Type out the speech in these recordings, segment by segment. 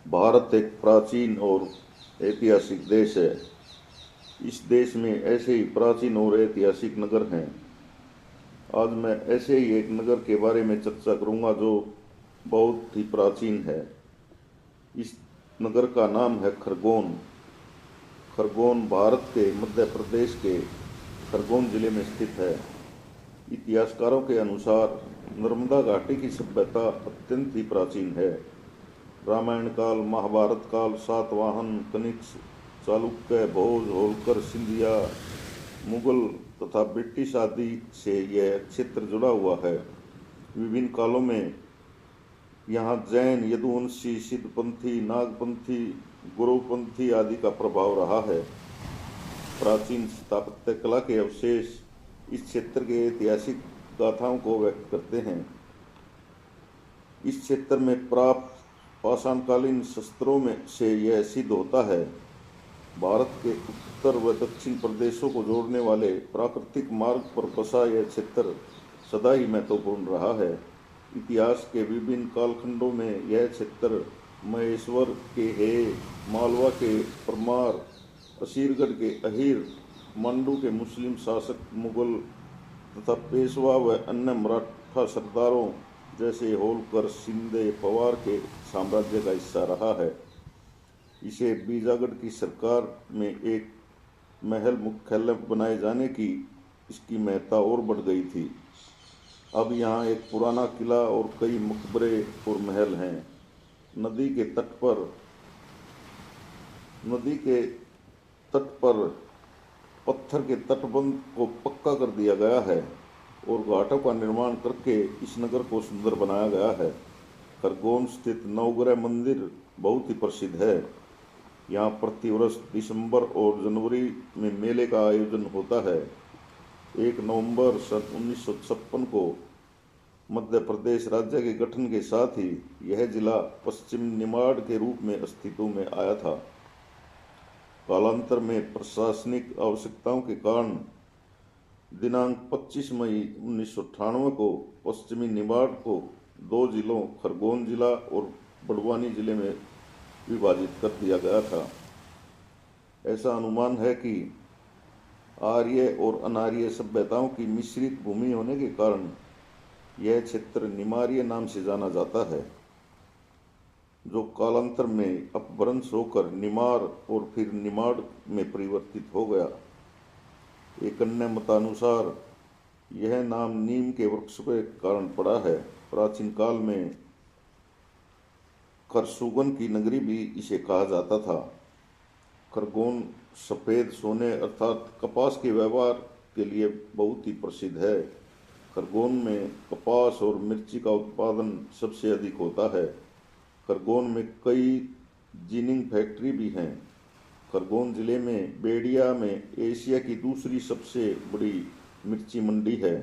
भारत एक प्राचीन और ऐतिहासिक देश है। इस देश में ऐसे ही प्राचीन और ऐतिहासिक नगर हैं। आज मैं ऐसे ही एक नगर के बारे में चर्चा करूंगा जो बहुत ही प्राचीन है। इस नगर का नाम है खरगोन। खरगोन भारत के मध्य प्रदेश के खरगोन जिले में स्थित है। इतिहासकारों के अनुसार नर्मदा घाटी की सभ्यता अत्यंत ही प्राचीन है। रामायण काल, महाभारत काल, सातवाहन, कनिष्क, चालुक्य, भोज, होलकर, सिंधिया, मुगल तथा ब्रिटिश आदि से यह क्षेत्र जुड़ा हुआ है। विभिन्न कालों में यहाँ जैन, यदुवंशी, सिद्धपंथी, नागपंथी, गुरुपंथी आदि का प्रभाव रहा है। प्राचीन स्थापत्य कला के अवशेष इस क्षेत्र के ऐतिहासिक गाथाओं को व्यक्त करते हैं। इस क्षेत्र में प्राप्त पाषाणकालीन शस्त्रों में से यह सिद्ध होता है। भारत के उत्तर व दक्षिण प्रदेशों को जोड़ने वाले प्राकृतिक मार्ग पर बसा यह क्षेत्र सदा ही महत्वपूर्ण रहा है। इतिहास के विभिन्न कालखंडों में यह क्षेत्र महेश्वर के हे, मालवा के परमार, असीरगढ़ के अहीर, मांडू के मुस्लिम शासक मुगल तथा पेशवा व अन्य मराठा सरदारों जैसे होलकर, शिंदे, पवार के साम्राज्य का हिस्सा रहा है। इसे बीजागढ़ की सरकार में एक महल मुख्यालय बनाए जाने की इसकी महत्ता और बढ़ गई थी। अब यहाँ एक पुराना किला और कई मकबरे और महल हैं। नदी के तट पर पत्थर के तटबंध को पक्का कर दिया गया है और घाटों का निर्माण करके इस नगर को सुंदर बनाया गया है। खरगोन स्थित नवग्रह मंदिर बहुत ही प्रसिद्ध है। यहाँ प्रतिवर्ष दिसंबर और जनवरी में मेले का आयोजन होता है। 1 नवंबर सन 1956 को मध्य प्रदेश राज्य के गठन के साथ ही यह जिला पश्चिम निमाड़ के रूप में अस्तित्व में आया था। कालांतर में प्रशासनिक आवश्यकताओं के कारण दिनांक 25 मई 1998 को पश्चिमी निमाड़ को 2 जिलों खरगोन जिला और बड़वानी जिले में विभाजित कर दिया गया था। ऐसा अनुमान है कि आर्य और अनार्य सभ्यताओं की मिश्रित भूमि होने के कारण यह क्षेत्र निमार्य नाम से जाना जाता है, जो कालांतर में अपभ्रंश होकर निमार और फिर निमाड़ में परिवर्तित हो गया। एक अन्य मतानुसार यह नाम नीम के वृक्ष के कारण पड़ा है। प्राचीन काल में खरसुगन की नगरी भी इसे कहा जाता था। खरगोन सफ़ेद सोने अर्थात कपास के व्यापार के लिए बहुत ही प्रसिद्ध है। खरगोन में कपास और मिर्ची का उत्पादन सबसे अधिक होता है। खरगोन में कई जिनिंग फैक्ट्री भी हैं। खरगोन जिले में बेड़िया में एशिया की दूसरी सबसे बड़ी मिर्ची मंडी है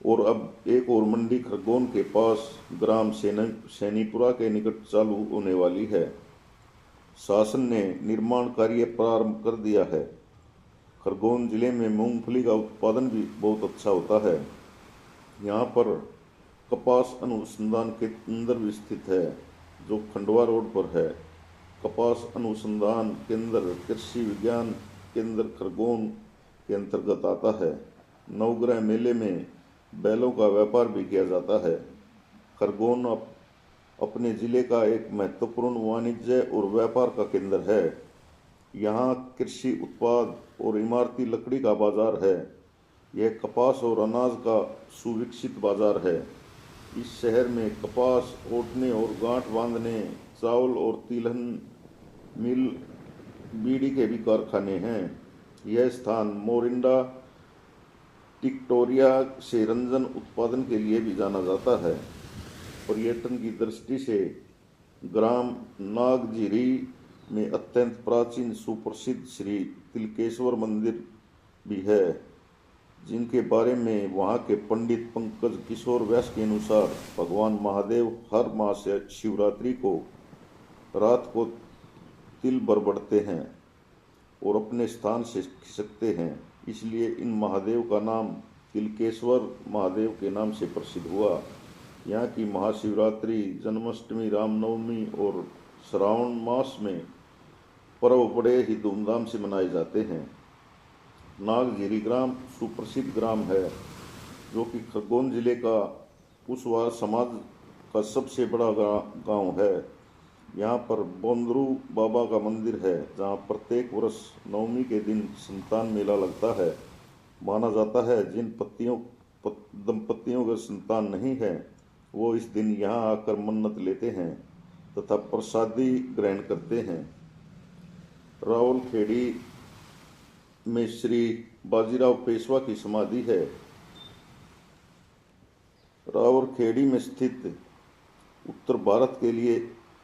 और अब एक और मंडी खरगोन के पास ग्राम सैनीपुरा के निकट चालू होने वाली है। शासन ने निर्माण कार्य प्रारंभ कर दिया है। खरगोन जिले में मूंगफली का उत्पादन भी बहुत अच्छा होता है। यहाँ पर कपास अनुसंधान केंद्र भी स्थित है, जो खंडवा रोड पर है। कपास अनुसंधान केंद्र कृषि विज्ञान केंद्र खरगोन के अंतर्गत आता है। नवग्रह मेले में बैलों का व्यापार भी किया जाता है। खरगोन अपने जिले का एक महत्वपूर्ण वाणिज्य और व्यापार का केंद्र है। यहाँ कृषि उत्पाद और इमारती लकड़ी का बाजार है। यह कपास और अनाज का सुविकसित बाजार है। इस शहर में कपास ओटने और गांठ बांधने, चावल और तिलहन मिल, बीड़ी के भी कारखाने हैं। यह स्थान मोरिंडा टिक्टोरिया से रंजन उत्पादन के लिए भी जाना जाता है। पर्यटन की दृष्टि से ग्राम नागझिरी में अत्यंत प्राचीन सुप्रसिद्ध श्री तिलकेश्वर मंदिर भी है, जिनके बारे में वहाँ के पंडित पंकज किशोर व्यास के अनुसार भगवान महादेव हर मास शिवरात्रि को रात को तिल बरबड़ते हैं और अपने स्थान से खिसकते हैं। इसलिए इन महादेव का नाम तिलकेश्वर महादेव के नाम से प्रसिद्ध हुआ। यहाँ की महाशिवरात्रि, जन्माष्टमी, रामनवमी और श्रावण मास में पर्व बड़े ही धूमधाम से मनाए जाते हैं। नागझिरी ग्राम सुप्रसिद्ध ग्राम है, जो कि खरगोन जिले का कुशवाहा समाज का सबसे बड़ा गांव है। यहाँ पर बोंदरू बाबा का मंदिर है, जहाँ प्रत्येक वर्ष नवमी के दिन संतान मेला लगता है। माना जाता है जिन दंपतियों का संतान नहीं है, वो इस दिन यहाँ आकर मन्नत लेते हैं तथा प्रसादी ग्रहण करते हैं। रावलखेड़ी में श्री बाजीराव पेशवा की समाधि है। रावलखेड़ी में स्थित उत्तर भारत के लिए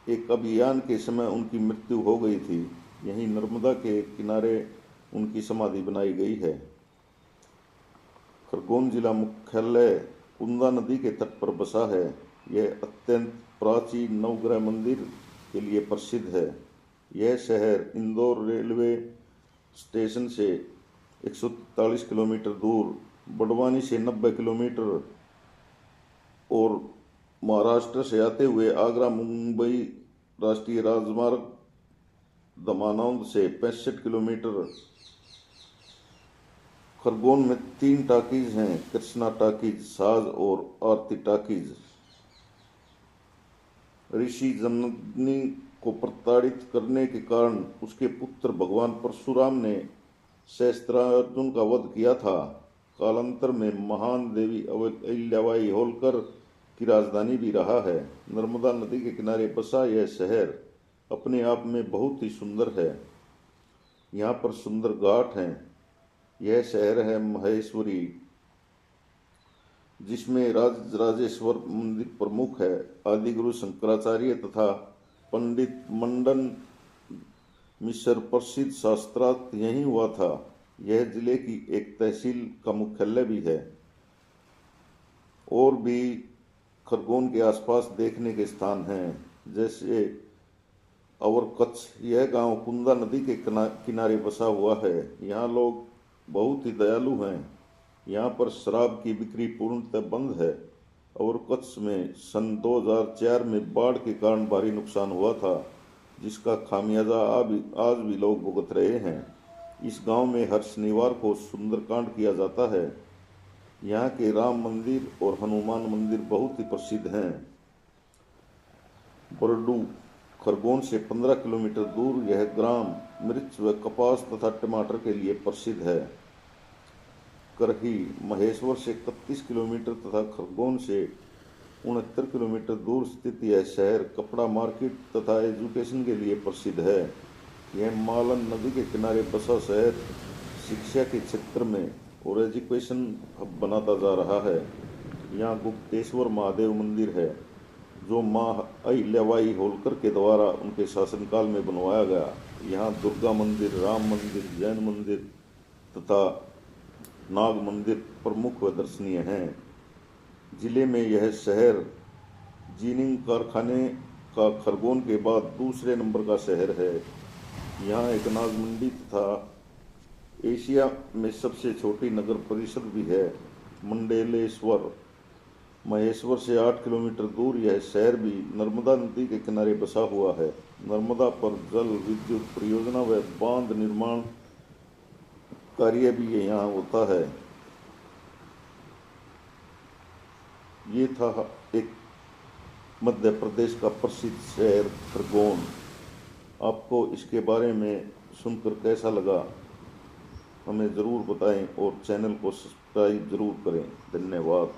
एक अभियान के समय उनकी मृत्यु हो गई थी। यहीं नर्मदा के किनारे उनकी समाधि बनाई गई है। खरगोन जिला मुख्यालय कुंदा नदी के तट पर बसा है। यह अत्यंत प्राचीन नवग्रह मंदिर के लिए प्रसिद्ध है। यह शहर इंदौर रेलवे स्टेशन से 143 किलोमीटर दूर, बड़वानी से 90 किलोमीटर और महाराष्ट्र से आते हुए आगरा मुंबई राष्ट्रीय राजमार्ग दमानौंद से 65 किलोमीटर। खरगोन में 3 टाकीज हैं, कृष्णा टाकीज, साज और आरती टाकीज। ऋषि जननी को प्रताड़ित करने के कारण उसके पुत्र भगवान परशुराम ने सहस्त्रार्जुन का वध किया था। कालांतर में महान देवी अहिल्याबाई होलकर की राजधानी भी रहा है। नर्मदा नदी के किनारे बसा यह शहर अपने आप में बहुत ही सुंदर है। यहाँ पर सुंदर घाट हैं। यह शहर है महेश्वरी, जिसमें राजराजेश्वर मंदिर प्रमुख है। आदिगुरु शंकराचार्य तथा पंडित मंडन मिश्र प्रसिद्ध शास्त्रार्थ यहीं हुआ था। यह जिले की एक तहसील का मुख्यालय भी है। और भी खरगोन के आसपास देखने के स्थान हैं, जैसे अवरकच्छ। यह गांव कुंदा नदी के किनारे बसा हुआ है। यहाँ लोग बहुत ही दयालु हैं। यहाँ पर शराब की बिक्री पूर्णतः बंद है। अवरकच्छ में सन 2004 में बाढ़ के कारण भारी नुकसान हुआ था, जिसका खामियाजा आज भी लोग भुगत रहे हैं। इस गांव में हर शनिवार को सुंदरकांड किया जाता है। यहाँ के राम मंदिर और हनुमान मंदिर बहुत ही प्रसिद्ध हैं। बरडू खरगोन से 15 किलोमीटर दूर यह ग्राम मिर्च व कपास तथा टमाटर के लिए प्रसिद्ध है। करही महेश्वर से 31 किलोमीटर तथा खरगोन से 69 किलोमीटर दूर स्थित यह शहर कपड़ा मार्केट तथा एजुकेशन के लिए प्रसिद्ध है। यह मालन नदी के किनारे बसा शहर शिक्षा के क्षेत्र में और एजुकेशन हब बनाता जा रहा है। यहाँ गुप्तेश्वर महादेव मंदिर है, जो माँ अहिल्याबाई होलकर के द्वारा उनके शासनकाल में बनवाया गया। यहाँ दुर्गा मंदिर, राम मंदिर, जैन मंदिर तथा नाग मंदिर प्रमुख व दर्शनीय हैं। जिले में यह शहर जीनिंग कारखाने का खरगोन के बाद दूसरे नंबर का शहर है। यहाँ एक नाग मंडी तथा एशिया में सबसे छोटी नगर परिषद भी है, मंडलेश्वर। महेश्वर से 8 किलोमीटर दूर यह शहर भी नर्मदा नदी के किनारे बसा हुआ है। नर्मदा पर जल विद्युत परियोजना व बांध निर्माण कार्य भी यहाँ होता है। ये था एक मध्य प्रदेश का प्रसिद्ध शहर खरगोन। आपको इसके बारे में सुनकर कैसा लगा, हमें ज़रूर बताएं और चैनल को सब्सक्राइब ज़रूर करें। धन्यवाद।